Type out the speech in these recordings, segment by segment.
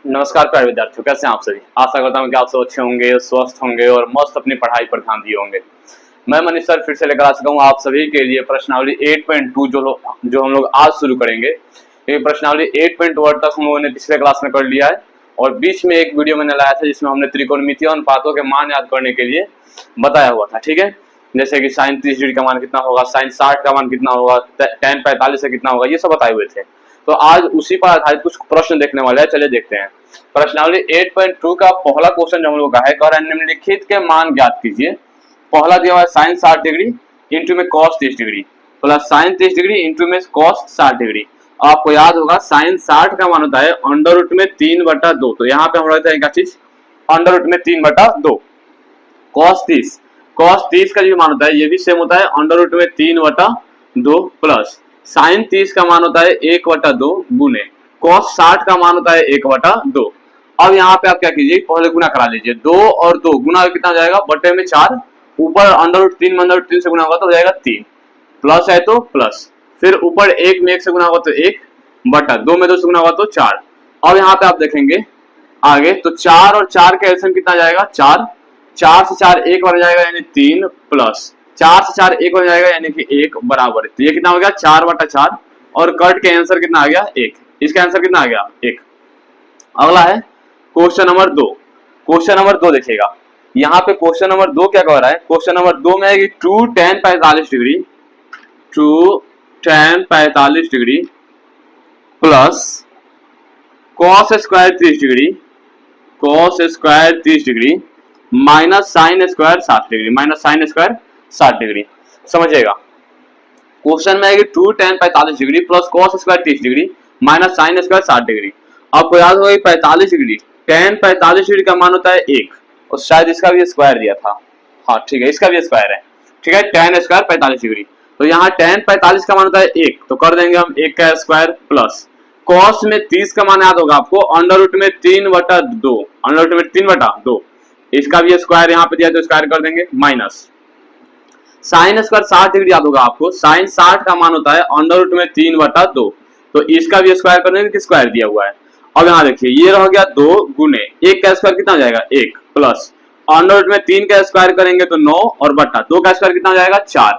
नमस्कार प्यारे विद्यार्थियों, कैसे हैं आप सभी। आशा करता हूं कि आप सब अच्छे होंगे, स्वस्थ होंगे और मस्त अपनी पढ़ाई पर ध्यान दिए होंगे। मैं मनीष सर फिर से लेकर आ चुका हूं आप सभी के लिए प्रश्नावली 8.2 जो हम लोग आज शुरू करेंगे। ये प्रश्नावली 8.1 तक हम लोगों ने पिछले क्लास में कर लिया है और बीच में एक वीडियो मैंने लाया था जिसमें हमने त्रिकोणमितीय अनुपातों के मान याद करने के लिए बताया हुआ था। ठीक है, जैसे कि साइन 30 डिग्री का मान कितना होगा, साइन 60 का मान कितना होगा, tan 45 से कितना होगा, ये सब बताए हुए थे। तो आज उसी पर आधारित कुछ प्रश्न देखने वाले हैं, चलिए देखते हैं। प्रश्नावली 8.2 का पहला क्वेश्चन जो हम लोग का है, कह रहा है निम्नलिखित के मान ज्ञात कीजिए। पहला दिया हुआ है साइन 60 डिग्री इंटू में cos 30 degree plus sign 30 degree into में कॉस 60 डिग्री। आपको याद होगा साइन 60 का मान होता है अंडर रूट में 3/2। तो यहाँ पे हम रहते हैं क्या चीज, अंडर रूट में 3/2। कॉस 30 का जो मान होता है ये भी सेम होता है अंडर रूट में 3/2 प्लस साइन 30 का मान होता है 1/2 गुने कॉस 60 का मान होता है 1/2। अब यहाँ पे आप क्या कीजिए, पहले गुना करा लीजिए। 2 और 2 गुना कितना जाएगा, बटे में 4, ऊपर अंडर रूट 3 में अंडर रूट 3 से गुना होगा तो हो जाएगा 3, प्लस है तो प्लस, फिर ऊपर 1 में 1 से गुना होगा तो 1 बटा 2 में 2 से गुना होगा तो 4। अब यहाँ पे आप देखेंगे आगे तो 4 और 4 का एलसीएम कितना जाएगा, 4 से 4 1 बन जाएगा यानी 3 प्लस 4 से 4 1 बन जाएगा यानी कि 1 बराबर। तो ये कितना हो गया 4/4 और कट के आंसर कितना आ गया 1। इसका आंसर कितना आ गया 1। अगला है क्वेश्चन नंबर 2। क्वेश्चन नंबर 2 देखिएगा, यहाँ पे क्वेश्चन नंबर 2 क्या कह रहा है। क्वेश्चन नंबर 2 में है कि 2 tan 45 degree plus cos square 30 degree minus sine square 60 degree. समझिएगा, क्वेश्चन में है कि 2 tan 45 degree plus cos square 30 degree minus sine square 60 degree. आपको याद होगा 45 डिग्री, tan 45 डिग्री का मान होता है 1 और शायद इसका भी स्क्वायर दिया था। हाँ ठीक है, इसका भी स्क्वायर है। ठीक है, tan स्क्वायर 45 डिग्री, तो यहाँ tan 45 का मान होता है 1 तो कर देंगे हम 1 का स्क्वायर प्लस कॉस में 30 का मान याद होगा आपको अंडर रूट में 3/2, अंडर रूट में 3/2, इसका भी स्क्वायर यहाँ पे दिया तो स्क्वायर कर देंगे माइनस साइन स्क्वायर 60 डिग्री याद होगा आपको, साइन 60 का मान होता है अंडर रूट में 3/2, तो इसका भी स्क्वायर कर देंगे कि स्क्वायर दिया हुआ है। अब यहाँ देखिए ये रह गया 2 गुने 1 का स्क्वायर कितना हो जाएगा 1 प्लस अंडर रूट में 3 का स्क्वायर करेंगे तो 9 और बटा 2 का स्क्वायर कितना हो जाएगा 4,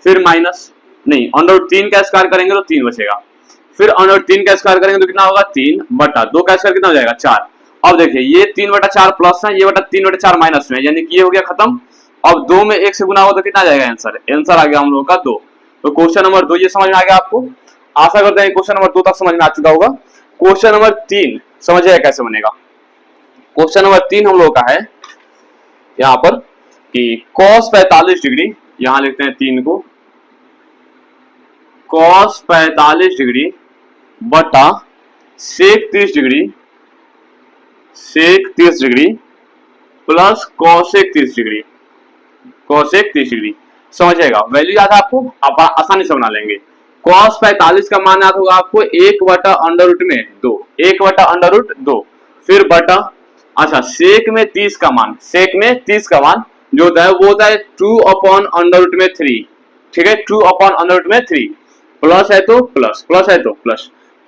फिर माइनस नहीं अंडर रूट 3 का स्क्वायर करेंगे तो 3 बचेगा, फिर अंडर रूट 3 का स्क्वायर करेंगे तो कितना होगा 3 बटा 2 का स्क्वायर कितना हो जाएगा 4। अब देखिए ये 3/4 प्लस है, ये बटा 3/4 माइनस में, यानी कि ये हो गया खत्म। अब 2 में 1 से गुना होगा तो कितना जाएगा आंसर, आंसर आ गया हम लोगों का 2। तो क्वेश्चन नंबर 2 ये समझ में आ गया आपको। आशा करते हैं क्वेश्चन नंबर 2 तक समझ में आ चुका होगा। क्वेश्चन नंबर 3 समझिए कैसे बनेगा। क्वेश्चन नंबर 3 हम लोगों का है यहाँ पर कि cos 45 डिग्री, यहां लिखते हैं 3 को, cos 45 डिग्री बटा sec 30 degree plus cosec 30 degree. समझिएगा, वैल्यू याद है आपको, आप आसानी से बना लेंगे। cos 45 का मान याद होगा आपको 1/√2, फिर बटा अच्छा sec में 30 का मान, जो होता है वो होता है 2/√3। ठीक है, 2/√3 प्लस है तो प्लस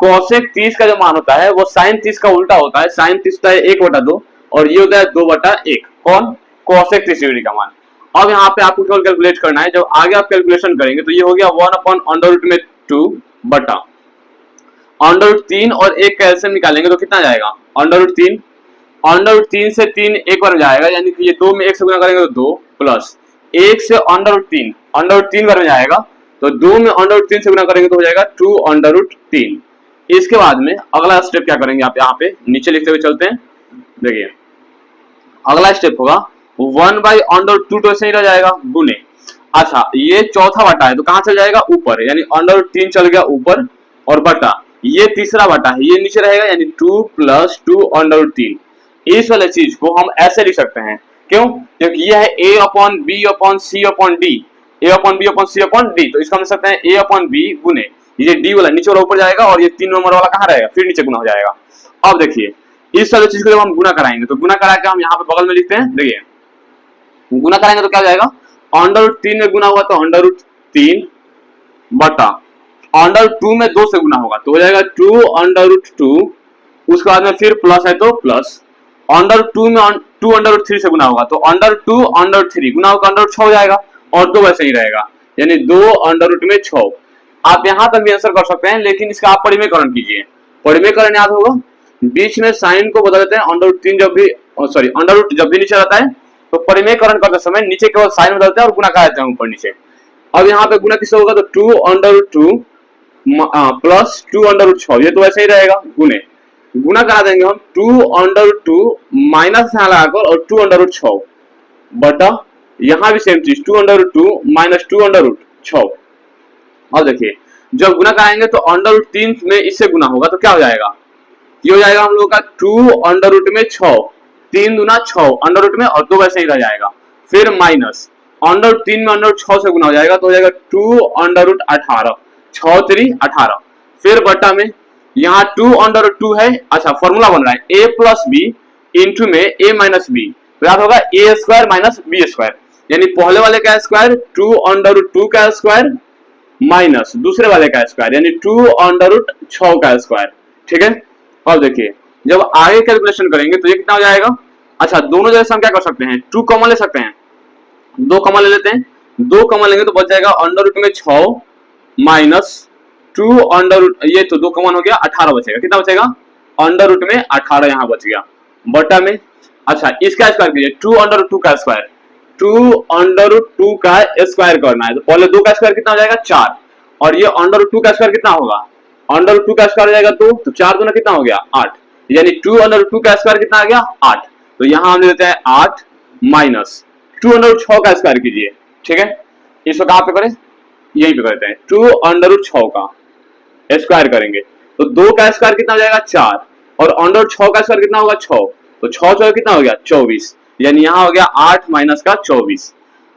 cosec 30 का जो मान होता है वो sin 30 का उल्टा होता है, sin 30 होता है 1/2 और ये होता है 2/1। कौन, cosec 30 डिग्री का मान। अब यहाँ पे आपको केवल कैलकुलेट करना है, जब आगे आप कैलकुलेशन करेंगे तो ये हो गया 1/√2 बटा √3 और 1 का एलसीएम निकालेंगे तो कितना जाएगा √3 से 3 एक बार जाएगा, यानी कि ये 2 में 1 से गुना करेंगे तो 2 प्लस 1 से √3 बार में जाएगा तो 2 में √3 से गुना करेंगे तो हो जाएगा 2√3। इसके बाद में अगला स्टेप क्या करेंगे आप यहाँ पे नीचे लिखते हुए चलते हैं। देखिए अगला स्टेप होगा 1/√2 तो ऐसे ही रह जाएगा गुने, अच्छा ये चौथा बटा है तो कहां चल जाएगा ऊपर, यानी √3 चल गया ऊपर और बटा ये तीसरा बटा है ये नीचे रहेगा, यानी 2 + 2/√3। इस वाले चीज को हम ऐसे लिख सकते हैं, क्यों, क्योंकि ये है a/b/c/d, तो इसको हम लिख सकते हैं a/b गुने ये d वाला नीचे वाला ऊपर जाएगा और ये 3 नंबर वाला कहां रहेगा, फिर नीचे गुना हो जाएगा। अब देखिए इस वाले चीज को जब हम गुना कराएंगे तो गुना करा के हम यहाँ पे बगल में लिखते हैं। देखिए गुना कराएंगे तो क्या हो जाएगा, √3 में गुना हुआ तो √3 बटा √2 में 2 से गुना होगा तो हो जाएगा 2 √2 उसके बाद में फिर प्लस है तो प्लस, अंडर 2 में 2 अंडर रूट 3 से गुना होगा तो अंडर 2 अंडर रूट 3 गुना होगा अंडर रूट 6 हो जाएगा, और 2 वैसे ही रहेगा, यानी 2 अंडर रूट में 6। आप यहां तक भी आंसर कर सकते हैं, लेकिन इसका आप परिमेयकरण कीजिए। परिमेयकरण याद होगा, बीच में साइन को बदल देते हैं, अंडर रूट 3 जब भी सॉरी अंडर रूट जब भी नीचे रहता है तो परिमेयकरण करते समय नीचे केवल साइन बदलते हैं और गुना कर देते हैं ऊपर नीचे। अब यहाँ पे गुना किससे होगा तो 2 under root 2 plus 2 under root 6, ये तो वैसे ही रहेगा, गुने गुना करा देंगे हम 2 अंडर रूट 2 माइनस यहाँ लगाकर और 2 अंडर रूट 6 बटा यहाँ भी सेम चीज 2 under root 2 minus 2 under root 6। अब देखिए जब गुना कराएंगे तो अंडर रूट 3 में इससे गुना होगा तो क्या हो जाएगा, ये हो जाएगा हम लोग का 2 अंडर रूट में 6, 3 दूना 6 अंडर रूट में और 2 वैसे ही रह जाएगा, फिर माइनस अंडर रूट 3 में अंडर रूट 6 से गुना हो जाएगा तो हो जाएगा 2 अंडर रूट 18, 6 3 18, फिर बटा में यहाँ 2 अंडर रूट 2 है। अच्छा फॉर्मूला बन रहा है a प्लस बी इंटू में a माइनस बी, तो याद होगा a square minus b square, यानी पहले वाले का स्क्वायर 2 अंडर रूट 2 का स्क्वायर माइनस दूसरे वाले का स्क्वायर यानी 2 अंडर रूट 6 का स्क्वायर। ठीक है, अब देखिए जब आगे कैलकुलेशन करेंगे तो ये कितना हो जाएगा। अच्छा दोनों जगह से हम क्या कर सकते हैं, 2 कॉमन ले सकते हैं, 2 कॉमन ले लेते हैं, 2 कॉमन लेंगे तो बच जाएगा अंडर रूट में 6 माइनस 2 अंडर रूट, ये तो 2 कॉमन हो गया 18 बचेगा, कितना बचेगा अंडर रूट में 18 यहाँ बच गया बटा में। अच्छा इसका स्क्वायर कीजिए 2 अंडर रूट 2 का स्क्वायर, 2 अंडर रूट 2 का स्क्वायर करना है तो पहले 2 का स्क्वायर कितना हो जाएगा 4, और ये अंडर रूट 2 का स्क्वायर कितना होगा, अंडर रूट 2 का स्क्वायर हो जाएगा 2, तो 4 दूना कितना हो गया 8, यानी 2 अंडर रूट 2 का स्क्वायर कितना आ गया 8, तो यहाँ हम लेते हैं 8 माइनस 2 अंडर रूट 6 का स्क्वायर कीजिए। ठीक है, इसको कहाँ पे करें, यहीं पे करते हैं, 2 अंडर रूट 6 का स्क्वायर करेंगे तो 2 का स्क्वायर कितना हो जाएगा 4, और अंडर रूट 6 का स्क्वायर कितना होगा 6, तो 6 4 कितना हो गया 24, यानी यहाँ हो गया 8 माइनस का 24।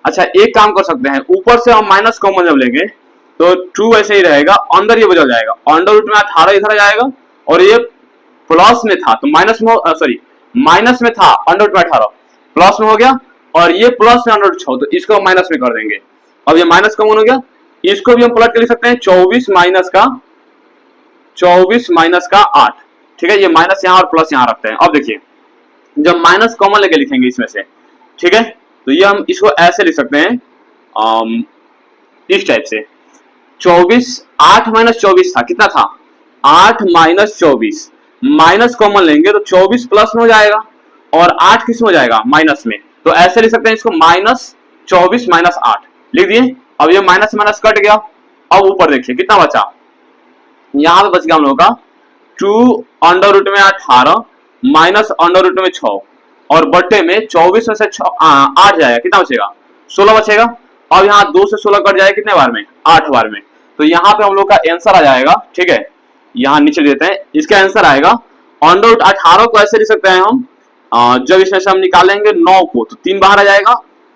अच्छा एक काम कर सकते हैं, ऊपर से हम माइनस कॉमन जब लेंगे तो 2 ऐसे ही रहेगा, अंदर ये बदल जाएगा, अंडर रूट में 18 इधर जाएगा और ये प्लस में था तो माइनस में सॉरी माइनस में था अंडर रूट में 18 प्लस में हो गया, और ये प्लस में अंडर रूट 6 तो इसको माइनस में कर देंगे। अब ये माइनस कॉमन हो गया, इसको भी हम पलट के लिख सकते हैं 24 माइनस का 8। ठीक है, ये माइनस यहाँ और प्लस यहाँ रखते हैं। अब देखिए जब माइनस कॉमन लेके लिखेंगे इसमें से, ठीक है, तो ये हम इसको ऐसे लिख सकते हैं इस टाइप से 24 8 माइनस 24 था, कितना था 8 माइनस 24, माइनस कॉमन लेंगे तो 24 प्लस में हो जाएगा और 8 किस में हो जाएगा माइनस में, तो ऐसे लिख सकते हैं इसको माइनस 24 माइनस 8 लिख दिए। अब ये माइनस माइनस कट गया, अब ऊपर देखिए कितना बचा, यहां पे बच गया हम लोग का 2 अंडर रूट में 18 माइनस अंडर रूट में 6 और बट्टे में 24 में से 8 जाएगा, कितना बचेगा 16 बचेगा। अब यहाँ 2 से 16 कट जाएगा कितने बार में 8 बार में, तो यहाँ पे हम लोग का आंसर आ जाएगा। ठीक है, यहाँ नीचे देते हैं, इसका आंसर आएगा अंडर रूट 18 को ऐसे लिख सकते हैं हम, जब इसमें से हम निकालेंगे 9 को तो 3 बाहर आ जाएगा,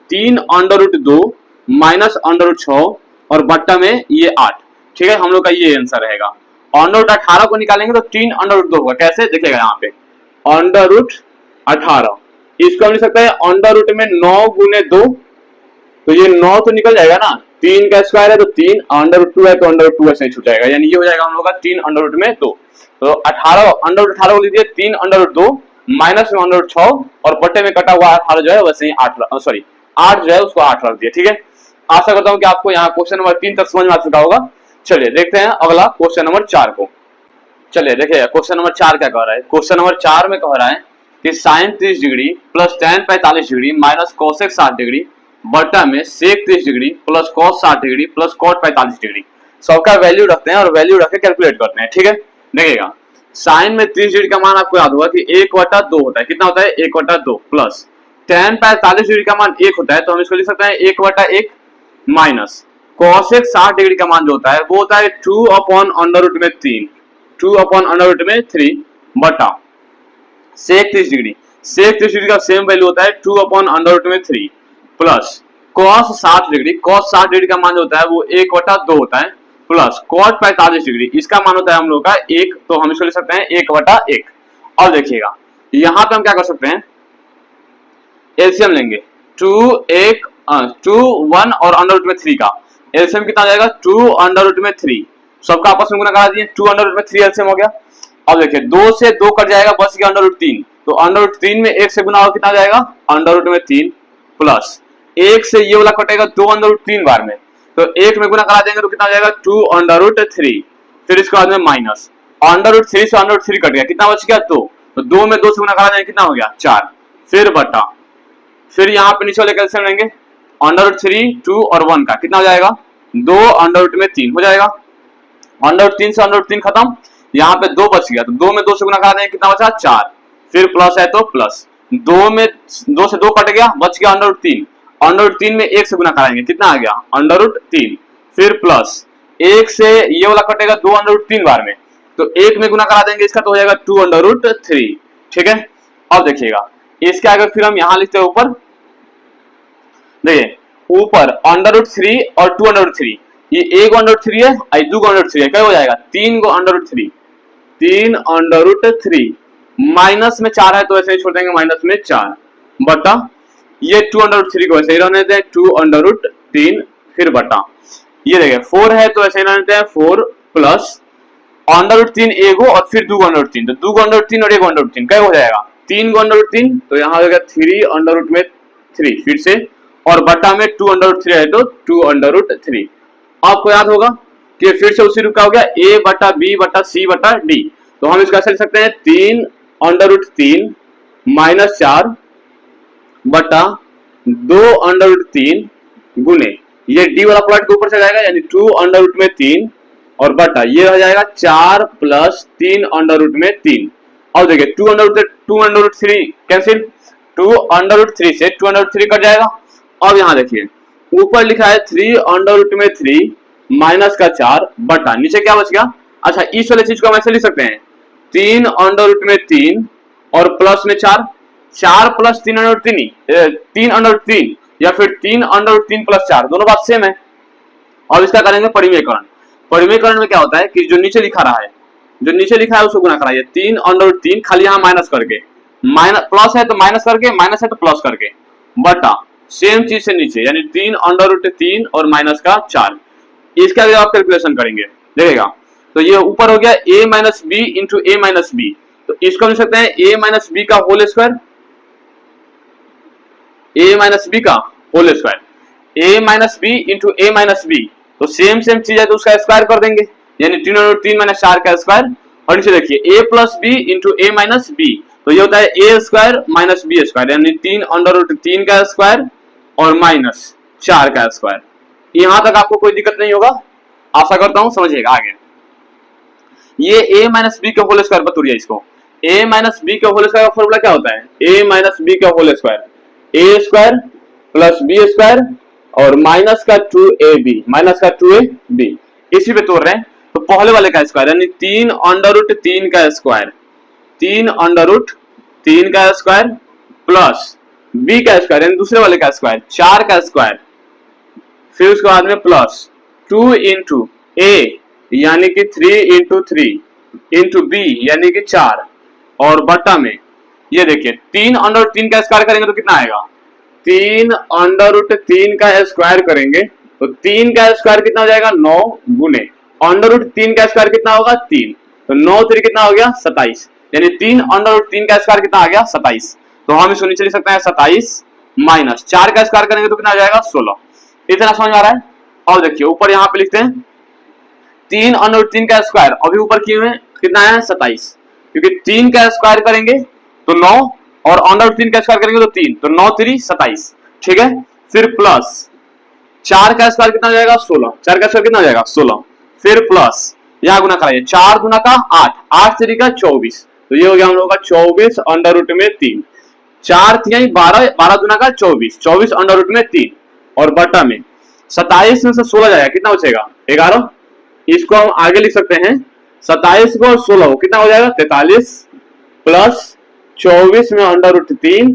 3 under root 2 minus under root 6 और बट्टा में ये 8। ठीक है, हम लोग का ये आंसर रहेगा। अंडर रूट 18 को निकालेंगे तो 3 अंडर रूट 2 होगा, कैसे देखिएगा यहाँ पे अंडर रूट 18, इसको हम लिख सकते हैं अंडर रूट में 9 गुने 2, तो ये 9 तो निकल जाएगा ना, 3 का स्क्वायर है तो 3 अंडर रूट 2 है तो अंडर रूट 2 ऐसे ही छूट जाएगा, यानी ये हो जाएगा हम लोग का 3 अंडर रूट में 2, तो 18 अंडर रूट 18 को लीजिए 3 अंडर रूट 2 माइनस में अंडर रूट 6 और बट्टे में कटा हुआ 18 जो है वैसे ही 8 जो है उसको 8 रख दिया। ठीक है, आशा करता हूं कि आपको यहाँ क्वेश्चन नंबर 3 तक समझ में आ चुका होगा। चलिए देखते हैं अगला क्वेश्चन नंबर 4 को। चलिए देखिए क्वेश्चन नंबर 4 क्या कह रहा है, क्वेश्चन नंबर 4 में कह रहा है कि sine 30 degree plus tan 45 degree minus cosec 60 degree बट्टा में sec 30 degree plus cos 60 degree plus cot 45 degree, सबका वैल्यू रखते हैं और वैल्यू रख के कैलकुलेट करते हैं। ठीक है, देखिएगा साइन में 30 डिग्री का मान आपको याद होगा कि 1/2 होता है, कितना होता है 1/2 प्लस tan 45 डिग्री का मान 1 होता है तो हम इसको लिख सकते हैं 1/1 माइनस कोसेक 60 डिग्री का मान जो होता है वो होता है 2/√3 2/√3 बटा सेक 30 डिग्री, सेक 30 डिग्री का सेम वैल्यू होता है 2/√3 plus cos 60 degree, cos 60 degree का मान जो होता है वो 1/2 होता है प्लस cot 45 डिग्री, इसका मान होता है हम लोग का 1, तो हम इसको लिख सकते हैं 1/1। और देखिएगा यहाँ पे हम क्या कर सकते हैं, एलसीएम लेंगे 2 1 और अंडर√3 का एलसीएम कितना आ जाएगा 2 अंडर√3, सबका आपस में गुना करा दिए 2 अंडर√3 एलसीएम हो गया, अब देखिए 2 से 2 कट जाएगा, बच गया अंडर रूट 3। तो अंडर रूट 3 में 1 से गुना होगा कितना हो जाएगा, अंडर रूट में 3 प्लस 1 से ये वाला कटेगा 2 अंडर रूट 3 बार में, तो 1 में गुना करा देंगे तो कितना हो जाएगा 2 अंडर रूट 3। फिर इसके बाद में माइनस अंडर रूट 3 से अंडर रूट 3 कट गया, कितना बच गया 2, तो 2 में 2 से गुना करा देंगे कितना हो गया 4। फिर बटा, फिर यहाँ पे नीचे वाले कैल्सियम लेंगे, अंडर रूट 3 2 और 1 का कितना हो जाएगा 2 अंडर रूट में 3 हो जाएगा। अंडर रूट 3 से अंडर रूट 3 खत्म, यहाँ पे 2 बच गया, तो 2 में 2 से गुना करा देंगे कितना बचा 4। फिर प्लस है तो प्लस 2 में 2 से 2 कट गया, बच गया अंडर रूट 3। अंडर रूट 3 में 1 से गुना कराएंगे कितना आ गया अंडर रूट 3। फिर प्लस 1 से ये वाला कटेगा 2 अंडर रूट 3 बार में, तो 1 में गुना करा देंगे इसका तो हो जाएगा 2 अंडर रूट 3। ठीक है, अब देखिएगा इसके आगे फिर हम यहाँ लिखते हैं ऊपर, देखिए ऊपर अंडर रूट 3 और 2 अंडर रूट 3, ये 1 अंडर रूट 3 है और 2 अंडर रूट 3 है, क्या हो जाएगा 3 under root 3, 3 under root 3 minus में 4 है तो ऐसे ही छोड़ देंगे माइनस में 4 बटा ये 2 अंडर रूट 3 को ऐसे ही रहने देते हैं 2 अंडर रूट 3। फिर बटा ये देखिए 4 है तो ऐसे ही रहने देते हैं 4 प्लस अंडर रूट 3 एगो और फिर 2 अंडर रूट 3, तो 2 अंडर रूट 3 और 1 अंडर रूट 3 क्या हो जाएगा 3 अंडर रूट 3, तो यहाँ हो जाएगा 3 अंडर रूट में 3 फिर से, और बटा में 2 अंडर रूट 3 है तो 2 अंडर रूट 3। आपको याद होगा कि फिर से उसी रूप का हो गया a बटा b बटा c बटा d, तो हम इसका ऐसे लिख सकते हैं 3 अंडर रूट 3 माइनस 4 बटा 2 अंडर रूट 3 गुने ये d वाला प्लॉट के ऊपर से जाएगा यानी 2 अंडर रूट में 3 और बटा ये हो जाएगा 4 प्लस 3 अंडर रूट में 3। अब देखिए 2 under root 3 cancel, 2 under root 3 से 2 अंडर रूट 3 कट जाएगा। अब यहाँ देखिए ऊपर लिखा है 3 अंडर रूट में 3 माइनस का 4 बटा नीचे क्या बच गया, अच्छा इस वाले चीज को हम ऐसे लिख सकते हैं 3 अंडर रूट में 3 और प्लस में 4, 4 plus 3 under root 3, 3 under root 3 या फिर 3 अंडर रूट 3 प्लस 4 दोनों बात सेम है। और इसका करेंगे परिमेयकरण, परिमेयकरण में क्या होता है कि जो नीचे लिखा रहा है, जो नीचे लिखा है उसको गुना कराइए 3 अंडर रूट 3 खाली यहाँ माइनस करके, माइनस प्लस है तो माइनस करके, माइनस है तो प्लस करके बटा सेम चीज से नीचे यानी 3 अंडर रूट 3 और माइनस का 4। इसके आगे आप कैलकुलेशन करेंगे देखिएगा, तो ये ऊपर हो गया a minus B into A minus B, तो इसको लिख सकते हैं a माइनस बी का whole square, a minus B का whole square, a minus B into A minus B, तो सेम चीज है तो उसका स्क्वायर कर देंगे यानी 3 अंडर रूट 3 माइनस 4 का स्क्वायर, और नीचे देखिए a plus b into A minus B, तो ये होता है a square minus b square यानी 3 अंडर रूट 3 का स्क्वायर और माइनस 4 का स्क्वायर। यहां तक आपको कोई दिक्कत नहीं होगा, आशा करता हूं समझिएगा। आगे ये a माइनस बी के होल स्क्वायर बतूरिए इसको, a माइनस बी के होल स्क्वायर का फॉर्मूला क्या होता है a माइनस बी का whole square, a square plus b square और माइनस का 2ab, माइनस का 2ab इसी पे तोड़ रहे हैं, तो पहले वाले का स्क्वायर यानी 3 अंडर रूट 3 का स्क्वायर, 3 अंडर रूट 3 का स्क्वायर प्लस b का स्क्वायर यानी दूसरे वाले का स्क्वायर 4 का स्क्वायर, फिर उसके बाद में प्लस 2 इंटू a यानी कि 3 इंटू 3 इंटू b यानी कि 4 और बटा में ये देखिए 3 अंडर रूट 3 का स्क्वायर करेंगे तो कितना आएगा 3 अंडर रूट 3 का स्क्वायर करेंगे तो 3 का स्क्वायर कितना हो जाएगा 9 गुने अंडर रूट 3 का स्क्वायर कितना होगा 3, तो 9 3 कितना हो गया 27 यानी 3 अंडर रूट 3 का स्क्वायर कितना आ गया 27, तो हम इसको नीचे लिख सकते हैं 27 माइनस 4 का स्क्वायर करेंगे तो कितना आ जाएगा 16। इतना समझ में आ रहा है। और देखिए ऊपर यहाँ पे लिखते हैं 3 अंडर रूट 3 का स्क्वायर अभी ऊपर किए हुए कितना है 27, क्योंकि 3 का स्क्वायर करेंगे तो 9 और अंडर रूट 3 का स्क्वायर करेंगे तो 3, तो 9 3 27 ठीक है। फिर प्लस 4 का स्क्वायर कितना हो जाएगा 16, 4 का स्क्वायर कितना हो जाएगा 16, फिर प्लस यहाँ गुना कराइए 4 गुना का 8, 8 3 का 24, तो ये हो गया हम लोग का 24 अंडर रूट में 3, 4 3 12, 12 गुना का 24, 24 अंडर रूट में 3 और बटा में 27 में से 16 जाएगा कितना बचेगा 11, इसको हम आगे लिख सकते हैं 27 को 16 को कितना हो जाएगा 43 प्लस 24 में अंडर रूट 3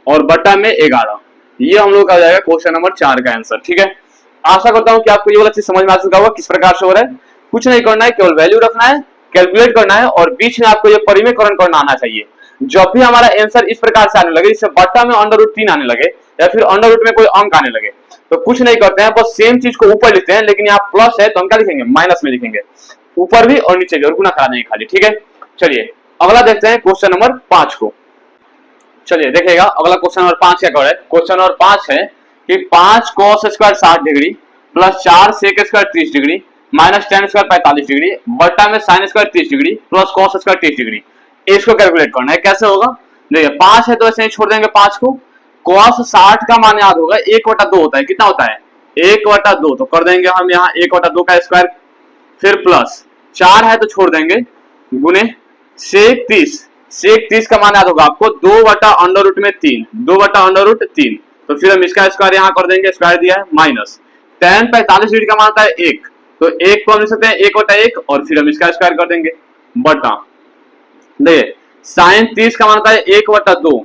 और बटा में 11, ये हम लोग का जाएगा क्वेश्चन नंबर 4 का आंसर। ठीक है, आशा करता हूं कि आपको ये वाला चीज समझ में आ चुका होगा किस प्रकार से हो रहा है। कुछ नहीं करना है, केवल वैल्यू रखना है, कैलकुलेट करना है और बीच में आपको ये परिमेयकरण करना आना चाहिए। जब भी हमारा आंसर इस प्रकार से आने लगे, इससे बटा में अंडर रूट 3 आने लगे या फिर अंडर रूट में कोई अंक आने लगे, तो कुछ नहीं करते हैं, बस सेम चीज को ऊपर लिखते हैं, लेकिन यहाँ प्लस है तो हम क्या लिखेंगे माइनस में लिखेंगे, ऊपर भी और नीचे भी और गुना करा देंगे खाली। ठीक है, चलिए अगला देखते हैं क्वेश्चन नंबर 5 को। चलिए देखिएगा अगला क्वेश्चन नंबर 5 क्या है। क्वेश्चन नंबर 5 है कि 5 cos square 60 degree plus 4 sec square 30 degree minus tan square 45 degree बटा में sin square 30 degree plus cos square 30 degree, इसको कैलकुलेट करना है। कैसे होगा, देखिए 5 है तो ऐसे ही छोड़ देंगे 5 को। cos 60 का मान याद होगा 1/2 होता है, कितना होता है 1/2, तो कर देंगे हम यहाँ 1/2 का स्क्वायर, फिर प्लस 4 है तो छोड़ देंगे गुने sec 30 का मान याद होगा आपको 2/√3, 2/√3, तो फिर हम इसका स्क्वायर यहाँ कर देंगे, स्क्वायर दिया है, माइनस tan 45 डिग्री का मान आता है 1, तो 1 को हम लिख सकते हैं 1/1 और फिर हम इसका स्क्वायर कर देंगे बटा, देखिए sin 30 का मान आता है 1/2,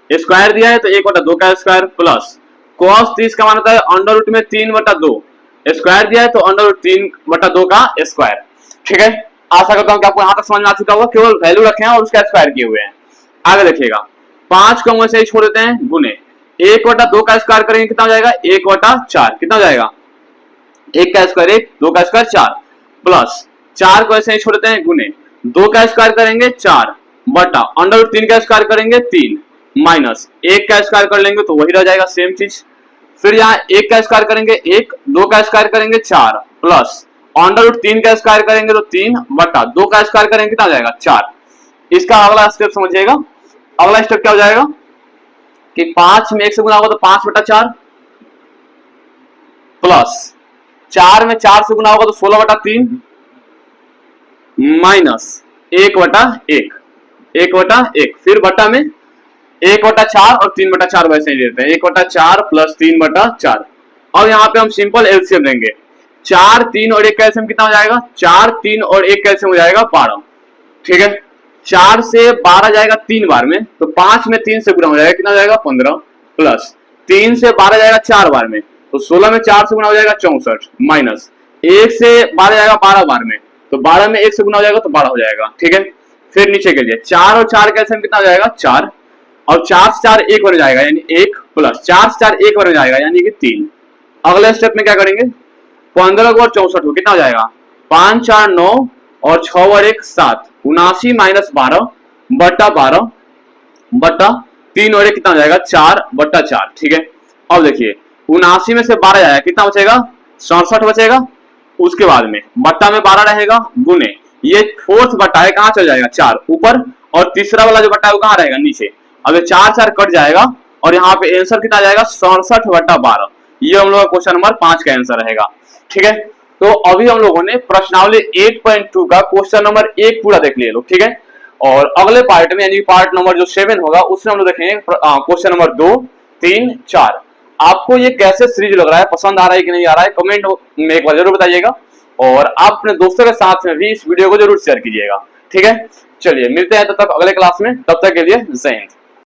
स्क्वायर दिया है तो 1/2 का स्क्वायर प्लस cos 30 का मान आता है √3/2, स्क्वायर दिया है तो √3/2 का स्क्वायर। ठीक है, आशा करता हूं कि आपको यहां तक समझ में आ चुका होगा, केवल वैल्यू रखे हैं और उसका स्क्वायर किए हुए हैं। आगे देखिएगा 5 को हम ऐसे ही छोड़ देते हैं गुने 1/2 का स्क्वायर करेंगे कितना हो जाएगा 1/4, कितना हो जाएगा 1 का स्क्वायर 1, 2 का स्क्वायर 4, प्लस 4 को ऐसे ही छोड़ देते हैं गुने 2 का स्क्वायर करेंगे 4 बटा √3 का स्क्वायर करेंगे 3 माइनस 1 का स्क्वायर कर लेंगे तो वही रह जाएगा सेम चीज, फिर यहाँ 1 का स्क्वायर करेंगे 1, 2 का स्क्वायर करेंगे 4 प्लस √3 का स्क्वायर करेंगे तो 3 बटा 2 का स्क्वायर करेंगे कितना हो जाएगा 4। इसका अगला स्टेप समझिएगा, अगला स्टेप क्या हो जाएगा कि 5 में 1 से गुना होगा तो 5/4 प्लस 4 में 4 से गुना होगा तो 16/3 माइनस 1/1, 1/1, फिर बटा में 1/4 और 3/4 वैसे ही देते हैं, 1/4 प्लस 3/4। अब यहाँ पे हम सिंपल एलसीएम लेंगे, 4, 3 और 1 का एलसीएम कितना हो जाएगा 4, 3 और 1 का एलसीएम हो जाएगा 12। ठीक है, 4 से 12 जाएगा 3 बार में, तो 5 में 3 से गुना हो जाएगा कितना हो जाएगा 15, प्लस 3 से 12 जाएगा 4 बार में, तो 16 में 4 से गुना हो जाएगा 64, माइनस 1 से 12 जाएगा 12 बार में, तो 12 में 1 से गुना हो जाएगा तो 12 हो जाएगा। ठीक है, फिर नीचे के लिए 4 और 4 का एलसीएम कितना हो जाएगा 4, और 4 से 4 1 बन जाएगा यानी 1, प्लस 4 से 4 1 बन जाएगा यानी कि 3। अगले स्टेप में क्या करेंगे 15 और 64 को कितना हो जाएगा 5, 4, 9 और 6 और 1 7, 79 माइनस 12 बटा 12 बटा 3 और 1 कितना हो जाएगा 4/4। ठीक है, अब देखिए 79 में से 12 जाएगा कितना बचेगा 67 बचेगा, उसके बाद में बट्टा में 12 रहेगा गुने ये फोर्थ बट्टा है कहां चल जाएगा 4 ऊपर, और तीसरा वाला जो बट्टा है वो कहां रहेगा नीचे। अब ये 4 4 कट जाएगा और यहाँ पे आंसर कितना आ जाएगा 67/12, ये हम लोग का क्वेश्चन नंबर 5 का आंसर रहेगा। ठीक है, तो अभी हम लोगों ने प्रश्नावली 8.2 का क्वेश्चन नंबर 1 पूरा देख लिया लोग। ठीक है, और अगले पार्ट में यानी पार्ट नंबर जो 7 होगा उसमें हम लोग देखेंगे क्वेश्चन नंबर 2, 3, 4। आपको ये कैसे सीरीज लग रहा है, पसंद आ रहा है कि नहीं आ रहा है, कमेंट में एक बार जरूर बताइएगा, और आप अपने दोस्तों के साथ में भी इस वीडियो को जरूर शेयर कीजिएगा। ठीक है, चलिए मिलते हैं तब तक अगले क्लास में, तब तक के लिए जय हिंद।